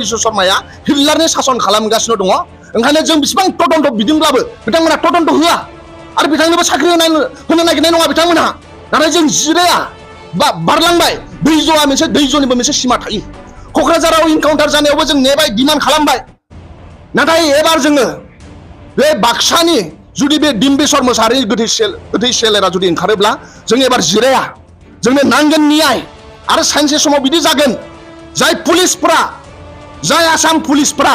बिश्व शर्माया हिटलारनि शासन खालामगासिनो दङ ओंखायनो जों बिसिबां तदन्त बिदोंब्लाबो बिथांमोना तदन्त होआ आरो बिथांनोबो साख्रि होनो नागिरनाय नङा बिथांमोनहा नाथाय जों जिराया बारलांबाय दैज'आ मोनसे दैज'निबो मोनसे सिमा थायो क'क्राझाराव इनकाउन्टार जानायावबो जों नेबाय डिमान्ड खालामबाय नाथाय एबार जोङो बे बाक्सानि जुदि बे डिम्बेश्वर मोसाहारिनि गोथै सेलेरा जुदि ओंखारोब्ला जों एबार जिराया जोंनो नांगोन न्याय आरो सानसे समाव बिदि जागोन जाय पुलिसफ्रा जाय आसाम पुलिसफ्रा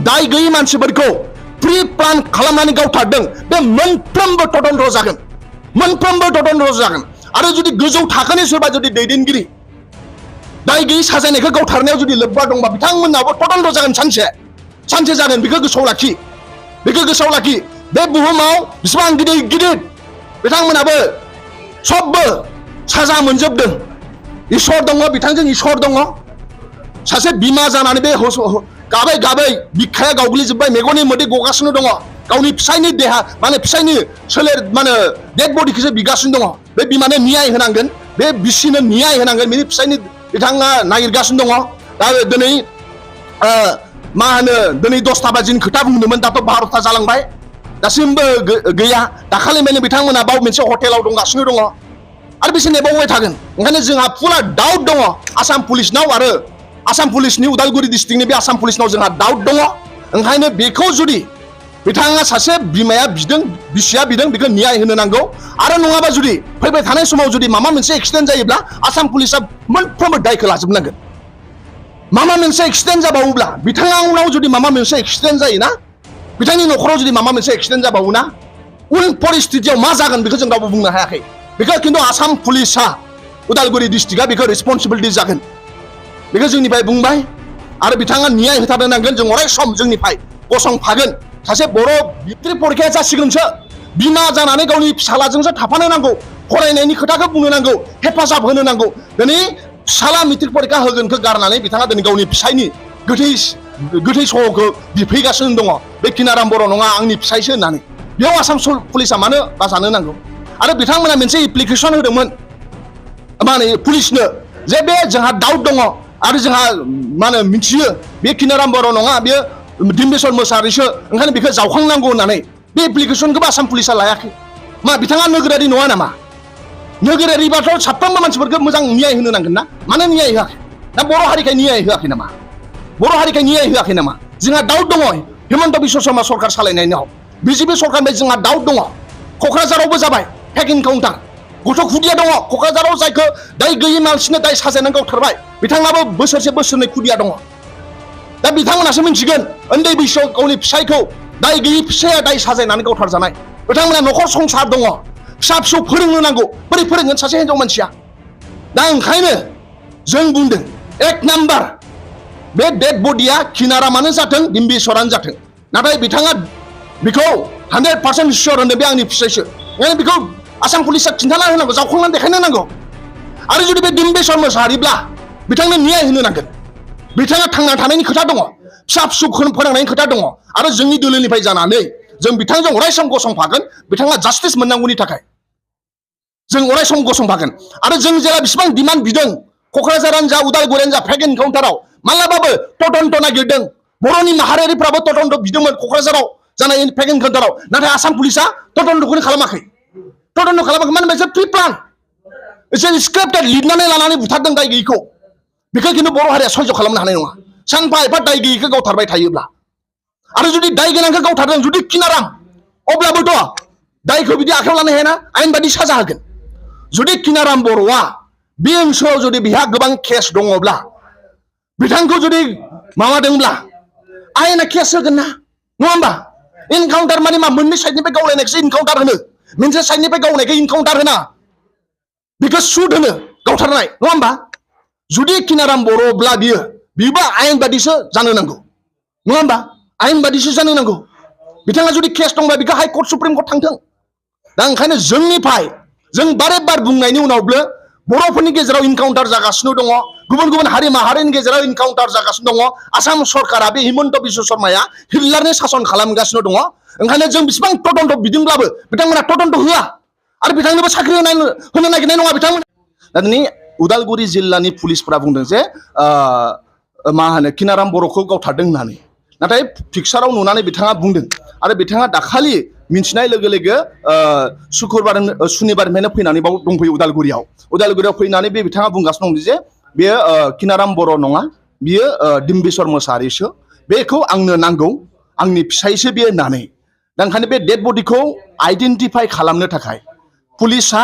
दाय गैयै मानसिफोरखौ प्रि प्लान खालामनानै गावथारदों बे मोनफ्रोमबो तदन्त जागोन आरो जुदि गोजौ थाखोनि सोरबा जुदि दैदेनगिरि दाय गैयै साजायनायखौ गावथारनायाव जुदि लोब्बा दंबा बिथांमोनाबो तदन्त जागोन सानसे जागोन बेखौ गोसोआव लाखि बे बुहुमाव बेसेबां गिदिर बिथांमोनाबो सबबो साजा मोनजोबदों इसोर दङ बिथांजों इसोर दङ सासे बिमा जानानै बे गाबै बिखाया गावग्लिजोब्बाय मेगननि मोदै गगासिनो दङ गावनि फिसायनि देहा माने फिसायनि सोलेर माने डेड बडिखौसो बिगासिनो दङ बे बिमानो न्याय होनांगोन बे बिसिनो न्याय होनांगोन बिनि फिसायनि बिथाङा नागिरगासिनो दङ दा दिनै मा होनो दिनै 10टा बाजिनि खोथा बुंदोंमोन दाथ' 12टा जालांबाय दासिमबो गैया दाखालिनिफ्रायनो बिथांमोना बाव मोनसे हटेलाव दंगासिनो दङ आरो बिसोर नेबावबाय थागोन ओंखायनो जोंहा फुरा डाउट दङ आसाम पुलिसनाव आरो आसाम पुलिसनि उदालगुरि डिस्ट्रिक्टनि बे आसाम पुलिसनाव जोंहा डाउट दङ ओंखायनो बेखौ जुदि बिथाङा सासे बिमाया बिदों बिसिया बिदों बेखौ न्याय होनो नांगौ आरो नङाबा जुदि फैबाय थानाय समाव जुदि माबा मोनसे एक्सिडेन्ट जायोब्ला आसाम पुलिसा मोनफ्रोमबो दायखौ लाजोबनांगोन माबा मोनसे एक्सिडेन्ट जाबावोब्ला बिथाङा उनाव जुदि माबा मोनसे एक्सिडेन्ट जायोना बिथांनि न'खराव जुदि माबा मोनसे एक्सिडेन्ट जाबावोना उन परिस्थितियाव मा जागोन बेखौ जों रावबो बुंनो हायाखै बेखौ खिन्थु आसाम पुलिसा उदालगुरि डिस्ट्रिक्टआ बेखौ रेसपन्सिबिलिटि जागोन बेखौ जोंनिफ्राय बुंबाय आरो बिथाङा न्याय होथारनो नांगोन जों अराय सम जोंनिफ्राय गसंफागोन सासे बर' मेट्रिक परिखाया जासिगोनसो बिमा जानानै गावनि फिसालाजोंसो थाफानो नांगौ फरायनायनि खोथाखौ बुंनो नांगौ हेफाजाब होनो नांगौ दिनै फिसाला मेट्रिक परिखा होगोनखौ गारनानै बिथाङा दिनै गावनि फिसायनि गोथै सहखौ बिफैगासिनो दङ बे किनाराम बर' नङा आंनि फिसायसो होननानै बेयाव आसाम पुलिसा मानो बाजानो नांगौ आरो बिथांमोना मोनसे एप्लिकेसन होदोंमोन मा होनो पुलिसनो जे बे जोंहा डाउट दङ आरो जोंहा मा होनो मिथियो बे किनाराम बर' नङा बेयो डिम्बेश्वर मोसाहारिसो ओंखायनो बेखौ जावखांनांगौ होननानै बे एप्लिकेसनखौबो आसाम पुलिसा लायाखै मा बिथाङा नोगोरारि नङा नामा नोगोरारिबाथ' साफ्रोमबो मानसिफोरखौ मोजां न्याय होनो नांगोन ना मानो न्याय होआखै ना बर' हारिखाय न्याय होआखै नामा जोंहा डाउट दङ हिमन्त बिश्व शर्मा सरकार सालायनायनियाव बिजेपि सरकारनिफ्राय जोंहा डाउट दङ क'क्राझारावबो जाबाय फेक इनकाउन्टार गथ' खुदिया दङ क'क्राझाराव जायखौ दाय गैयै मानसिनो दाय साजायनानै गावथारबाय बिथाङाबो बोसोरनै खुदिया दङ दा बिथांमोनासो मिथिगोन उन्दै बैसोआव गावनि फिसायखौ दाय गैयै फिसाया दाय साजायनानै गावथारजानाय बिथांमोना न'खर संसार दङ फिसा फिसौ फोरोंनो नांगौ बोरै फोरोंगोन सासे हिनजाव मानसिया दा ओंखायनो जों बुंदों 1 नाम्बार बे डेड बडिया किनारामानो जाथों डिम्बेश्वरानो जाथों नाथाय बिथाङा बेखौ 100% सियर होनो बे आंनि फिसायसो ओंखायनो बेखौ आसाम पुलिसा खिन्थाना होनांगौ जावखांनानै देखायनो नांगौ आरो जुदि बे डिम्बेश्वर मोसाहारिब्ला बिथांनो न्याय होनो नांगोन बिथाङा थांना थानायनि खोथा दङ फिसा फिसौ फोरोंनायनि खोथा दङ आरो जोंनि दोलोनिफ्राय जानानै जों बिथांजों अराय सम गसंफागोन बिथाङा जास्टिस मोननांगौनि थाखाय जों अराय सम गसंफागोन आरो जों जेला बिसिबां डिमान्ड बिदों क'क्राझारानो जा उदालगुरियानो जा फेक इनकाउन्टाराव मालाबाबो तदन्त नागिरदों बर'नि माहारियारिफ्राबो तदन्त बिदोंमोन क'क्राझाराव जानाय फेक इनकाउन्टाराव नाथाय आसाम पुलिसा तदन्तखौनो खालामाखै मानो होनबा प्रि प्लान एसे स्क्रिप्टेड लिरनानै लानानै बुथारदों दाय गैयैखौ बेखौ खिन्थु बर' हारिया सह्य खालामनो हानाय नङा सानफा एफा दाय गैयैखौ गावथारबाय थायोब्ला आरो जुदि दाय गोनांखौ गावथारदों जुदि किनाराम अब्लाबोथ' दायखौ बिदि आखायाव लानो हायाना आयेन बादि साजा होगोन जुदि किनाराम बर'आ बे ओनसोलाव जुदि बिहा गोबां केस दङब्ला बिथांखौ जुदि माबादोंब्ला आयेना केस होगोन ना नङा होमबा इनकाउन्टार माने मा मोननै साइडनिफ्राय गावलायनायखौसो इनकाउन्टार होनो मोनसे साइडनिफ्राय गावनायखौ इनकाउन्टार होना बेखौ सुद होनो गावथारनाय नङा होमबा जुदि किनाराम बर'ब्ला बियोबो आयेन बादिसो जानो नांगौ नङा होमबा आयेन बादिसो जानो नांगौ बिथाङा जुदि केस दंबा बेखौ हाइ कर्ट सुप्रिम कर्ट थांथों दा ओंखायनो जोंनिफ्राय जों बारे बार बुंनायनि उनावबो बर'फोरनि गेजेराव इनकाउन्टार जागासिनो दङ गुबुन गुबुन हारि माहारिनि गेजेराव इनकाउन्टार जागासिनो दङ आसाम सरकारा बे हिमन्त बिश्व शर्माया हिटलारनि शासन खालामगासिनो दङ ओंखायनो जों बिसिबां तदन्त बिदोंब्लाबो बिथांमोना तदन्त होआ आरो बिथांनोबो साख्रि होनो नागिरनाय नङा बिथांमोना दा दिनै उदालगुरि जिल्लानि पुलिसफोरा बुंदों जे मा होनो किनाराम बर'खौ गावथारदों होननानै नाथाय पिक्साराव नुनानै बिथाङा बुंदों आरो बिथाङा दाखालि मिन्थिनाय लोगो लोगो सुनिबारनिफ्रायनो फैनानै बाव दंफैयो उदालगुरियाव फैनानै बिथाङा बुंगासिनो दं जे बेयो किनाराम बर' नङा बियो डिम्बिश्वर मोसाहारिसो बेखौ आंनो नांगौ आंनि फिसायसो बियो होननानै दा ओंखायनो बे डेड बडिखौ आइडेन्टिफाइ खालामनो थाखाय पुलिसा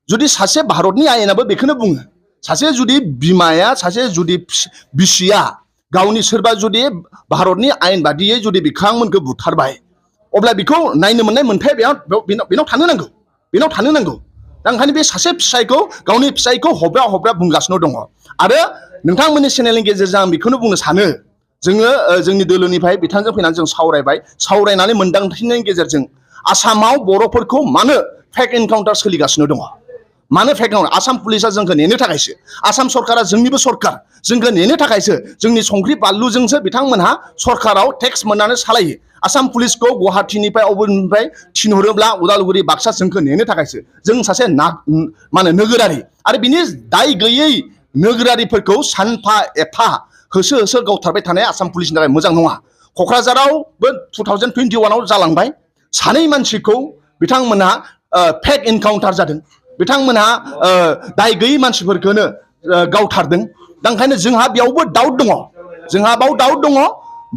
जुदि सासे भारतनि आयेनाबो बेखौनो बुङो सासे जुदि बिमाया सासे जुदि बिसिया गावनि सोरबा जुदि भारतनि आयेन बादियै जुदि बिथांमोनखौ बुथारबाय अब्ला बेखौ नायनो मोननाय मोनथाय बेनाव थानो नांगौ दा ओंखायनो बे सासे फिसायखौ गावनि फिसायखौ हब्रा बुंगासिनो दङ आरो नोंथांमोननि चेनेलनि गेजेरजों आं बेखौनो बुंनो सानो जोङो जोंनि दोलोनिफ्राय बिथांजों फैनानै जों सावरायनानै मोनदांथिनायनि गेजेरजों आसामाव बर'फोरखौ मानो फेक एनकाउन्टार सोलिगासिनो दङ मानो फेक एनकाउन्टार आसाम पुलिसा जोंखौ नेनो थाखायसो आसाम सरकारा जोंनिबो सरकार जोंखौ नेनो थाखायसो जोंनि संख्रि बानलुजोंसो बिथांमोनहा सरकाराव टेक्स मोननानै सालायो आसाम पुलिसखौ गुवाहाटीनिफ्राय अबेनिफ्राय थिनहरोब्ला उदालगुरि बाक्सा जोंखौ नेनो थाखायसो जों सासे माने नोगोरारि आरो बिनि दाय गैयै नोगोरारिफोरखौ सानफा एफा होसो गावथारबाय थानाया आसाम पुलिसनि थाखाय मोजां नङा क'क्राझारावबो 2021आव जालांबाय सानै मानसिखौ बिथांमोनहा फेक एनकाउन्टार जादों बिथांमोनहा दाय गैयै मानसिफोरखौनो गावथारदों दा ओंखायनो जोंहा बेयावबो डाउट दङ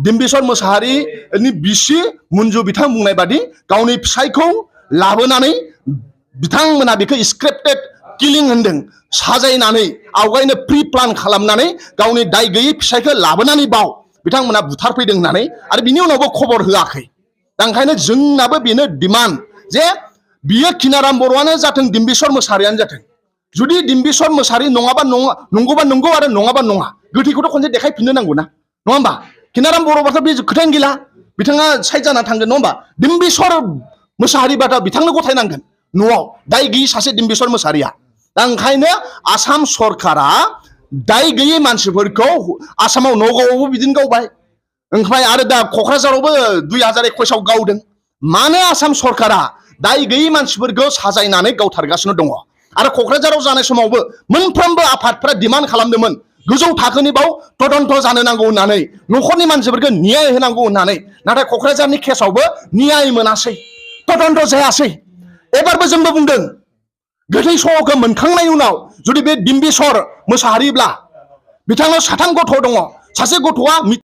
डिम्बिश्वर मोसाहारिनि बिसि मन्जु बिथां बुंनाय बादि गावनि फिसायखौ लाबोनानै बिथांमोना बेखौ स्क्रिप्टेड किलिं होनदों साजायनानै आवगायनो प्रि प्लान खालामनानै गावनि दाय गैयै फिसायखौ लाबोनानै बिथांमोना बुथारफैदों होननानै आरो बिनि उनावबो खबर होआखै दा ओंखायनो जोंनाबो बेनो डिमान्ड जे बियो किनाराम बर'आनो जाथों डिम्बिश्वर मोसाहारियानो जाथों जुदि डिम्बिश्वर मोसाहारि नङाबा नंगौबा नंगौ आरो नङाबा नङा गोथैखौथ' खनसे देखायफिननो नांगौ ना नङा होमबा किनाराम बर'बाथ' बे खोथायानो गैला बिथाङा साइड जाना थांगोन नङा होमबा डिम्बिश्वर मोसाहारिबाथ' बिथांनो गथायनांगोन न'आव दाय गैयै सासे डिम्बिश्वर मोसाहारिया दा ओंखायनो आसाम सरकारा दाय गैयै मानसिफोरखौ आसामाव नगावआवबो बिदिनो गावबाय ओमफ्राय आरो दा क'क्राझारावबो 2021आव गावदों मानो आसाम सरकारा दाय गैयै मानसिफोरखौ साजायनानै गावथारगासिनो दङ आरो क'क्राझाराव जानाय समावबो मोनफ्रोमबो आफादफ्रा डिमान्ड खालामदोंमोन गोजौ थाखोनि तदन्त जानो नांगौ होननानै न'खरनि मानसिफोरखौ न्याय होनांगौ होननानै नाथाय क'क्राझारनि केसावबो न्याय मोनासै तदन्त जायासै एबारबो जोंबो बुंदों गोथै सह'खौ मोनखांनायनि उनाव जुदि बे डिम्बिश्वर मोसाहारिब्ला बिथांनाव 3 गथ' दङ सासे गथ'आ